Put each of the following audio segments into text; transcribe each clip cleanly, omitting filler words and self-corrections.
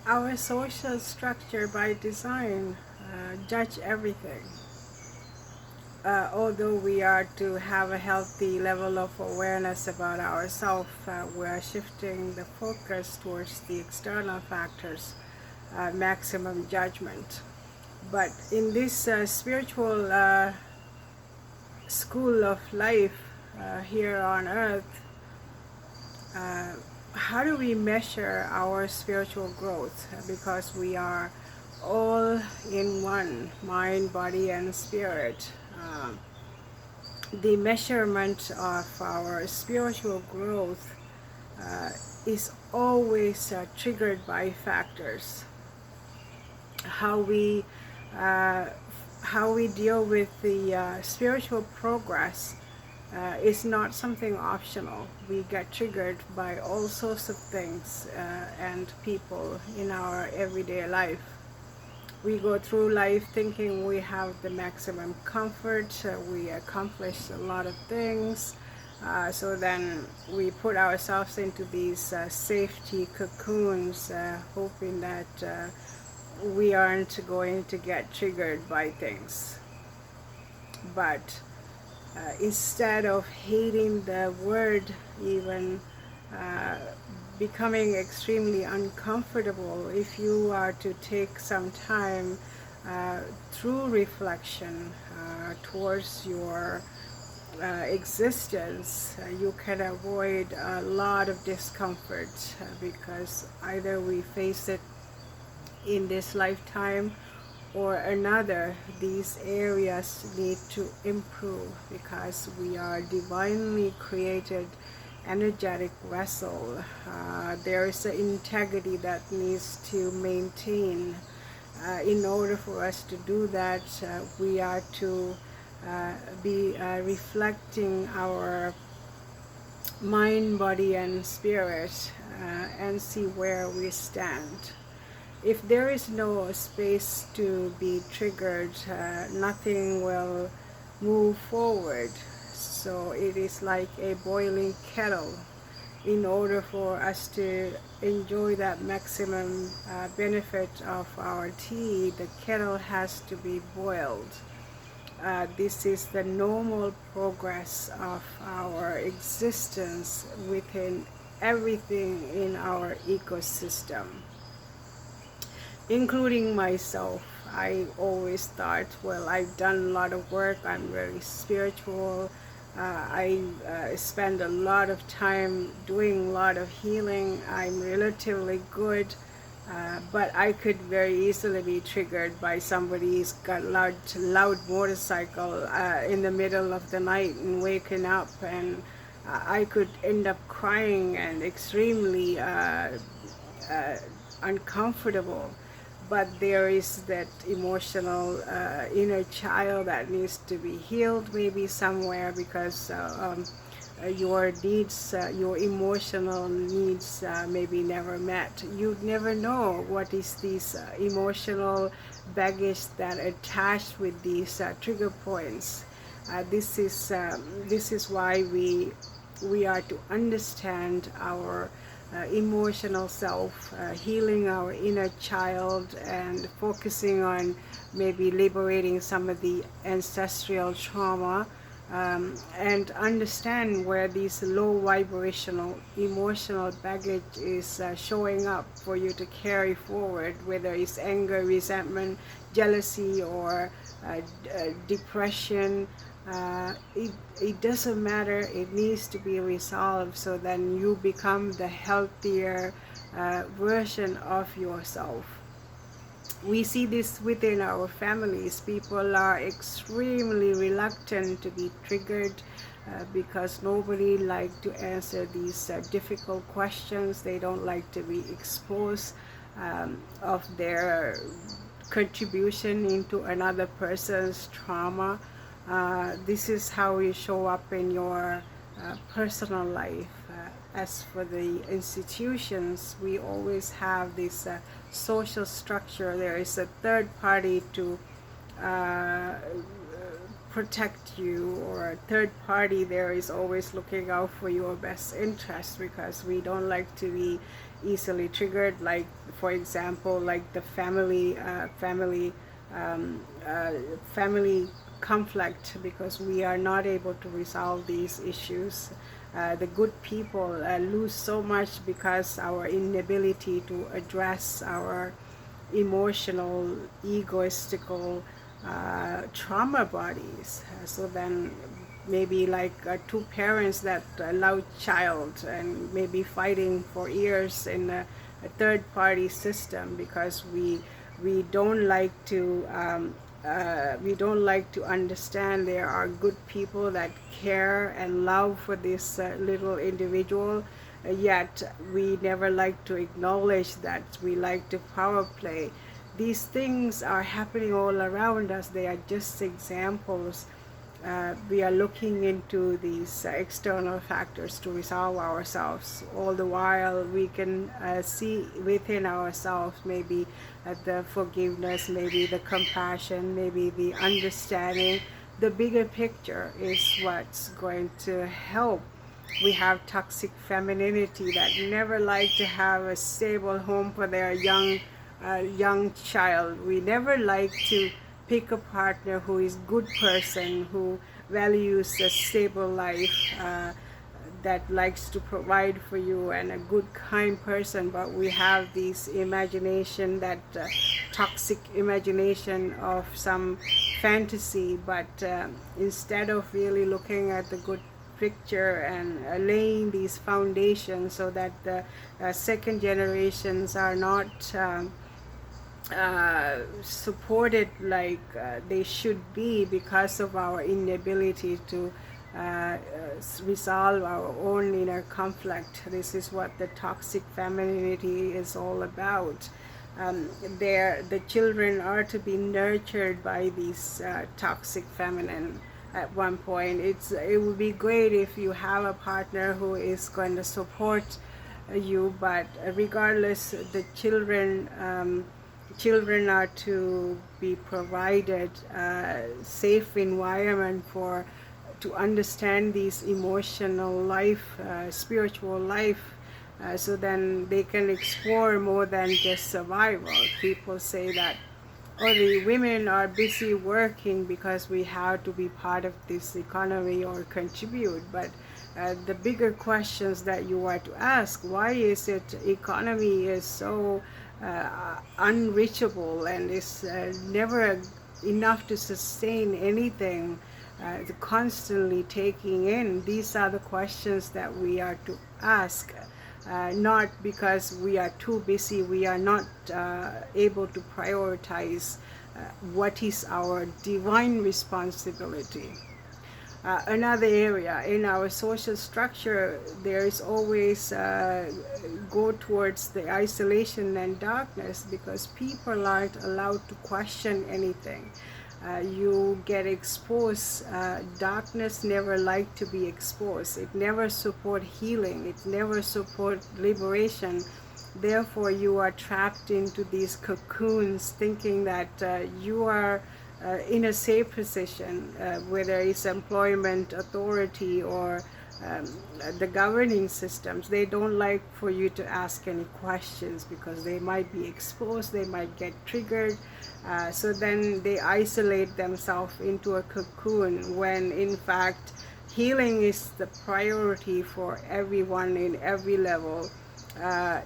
Our social structure by design judge everything. Although we are to have a healthy level of awareness about ourselves, we are shifting the focus towards the external factors, maximum judgment. But in this spiritual school of life here on earth, uh, how do we measure our spiritual growth? Because we are all in one, mind, body, and spirit. The measurement of our spiritual growth uh, is always triggered by factors. How we uh, how we deal with the spiritual progress is not something optional. We get triggered by all sorts of things and people in our everyday life. We go through life thinking we have the maximum comfort, we accomplish a lot of things, so then we put ourselves into these safety cocoons, hoping that we aren't going to get triggered by things. But instead of hating the word, even uh, becoming extremely uncomfortable, if you are to take some time through reflection towards your existence, you can avoid a lot of discomfort because either we face it in this lifetime or another. These areas need to improve because we are divinely created energetic vessel. There is an integrity that needs to maintain. In order for us to do that, we are to be reflecting our mind, body, and spirit and see where we stand. If there is no space to be triggered, nothing will move forward. So it is like a boiling kettle. In order for us to enjoy that maximum benefit of our tea, the kettle has to be boiled. This is the normal progress of our existence within everything in our ecosystem, including myself. I always thought, well, I've done a lot of work, I'm very spiritual, I spend a lot of time doing a lot of healing, I'm relatively good, but I could very easily be triggered by somebody's got loud motorcycle in the middle of the night and waking up, and I could end up crying and extremely uh, uncomfortable. But there is that emotional inner child that needs to be healed maybe somewhere, because your needs, your emotional needs maybe never met. You never know what is these emotional baggage that attached with these trigger points. This is why we are to understand our emotional self, healing our inner child, and focusing on maybe liberating some of the ancestral trauma, and understand where these low vibrational emotional baggage is showing up for you to carry forward, whether it's anger, resentment, jealousy, or depression. It doesn't matter, it needs to be resolved, so then you become the healthier version of yourself. We see this within our families. People are extremely reluctant to be triggered because nobody like to answer these difficult questions. They don't like to be exposed of their contribution into another person's trauma. This is how you show up in your personal life. As for the institutions, we always have this social structure. There is a third party to uh, protect you, or a third party there is always looking out for your best interest, because we don't like to be easily triggered, like for example like the family conflict, because we are not able to resolve these issues. The good people lose so much because our inability to address our emotional, egoistical trauma bodies. So then maybe like two parents that love child and maybe fighting for years in a third party system, because we don't like to understand there are good people that care and love for this little individual, yet we never like to acknowledge that. We like to power play. These things are happening all around us. They are just examples. We are looking into these external factors to resolve ourselves. All the while we can see within ourselves maybe the forgiveness, maybe the compassion, maybe the understanding. The bigger picture is what's going to help. We have toxic femininity that never like to have a stable home for their young child. We never like to pick a partner who is good person, who values a stable life, that likes to provide for you, and a good kind person. But we have this imagination, that toxic imagination of some fantasy, but instead of really looking at the good picture and laying these foundations so that the second generations are not supported like they should be, because of our inability to resolve our own inner conflict. This is what the toxic femininity is all about. The children are to be nurtured by these toxic feminine. At one point, it would be great if you have a partner who is going to support you, but regardless, the children are to be provided a safe environment to understand these emotional life, spiritual life, so then they can explore more than just survival. People say that, oh, the women are busy working because we have to be part of this economy or contribute. But the bigger questions that you are to ask, why is it economy is so unreachable and is never enough to sustain anything, constantly taking in? These are the questions that we are to ask. Not because we are too busy, we are not able to prioritize what is our divine responsibility. Another area in our social structure, there is always go towards the isolation and darkness, because people aren't allowed to question anything. You get exposed. Darkness never like to be exposed. It never support healing. It never support liberation. Therefore, you are trapped into these cocoons, thinking that you are in a safe position, whether it's employment authority or the governing systems. They don't like for you to ask any questions, because they might be exposed, they might get triggered. So then they isolate themselves into a cocoon, when in fact healing is the priority for everyone in every level.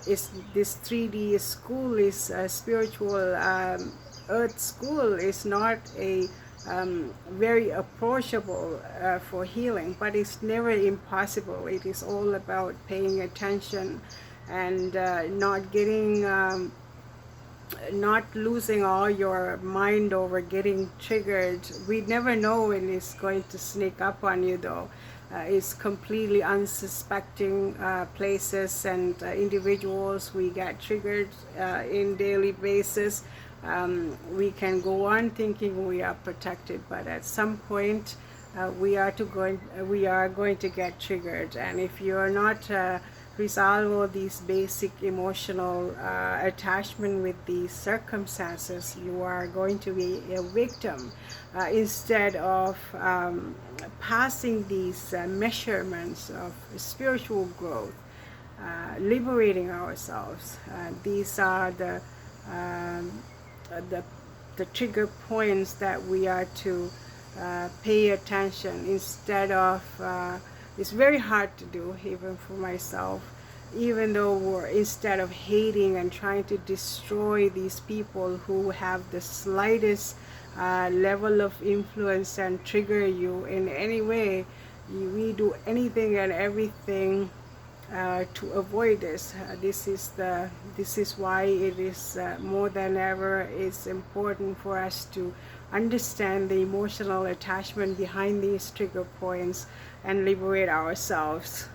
This 3D school is a spiritual earth school, is not a very approachable for healing, but it's never impossible. It is all about paying attention and not losing all your mind over getting triggered. We never know when it's going to sneak up on you, though. It's completely unsuspecting places and individuals. We get triggered in daily basis. We can go on thinking we are protected, but at some point we are going to get triggered. And if you are not resolve all these basic emotional attachment with these circumstances, you are going to be a victim instead of passing these measurements of spiritual growth, liberating ourselves. These are the trigger points that we are to pay attention instead of it's very hard to do, even for myself, even though instead of hating and trying to destroy these people who have the slightest level of influence and trigger you in any way, we do anything and everything to avoid this. This is why it is more than ever it's important for us to understand the emotional attachment behind these trigger points and liberate ourselves.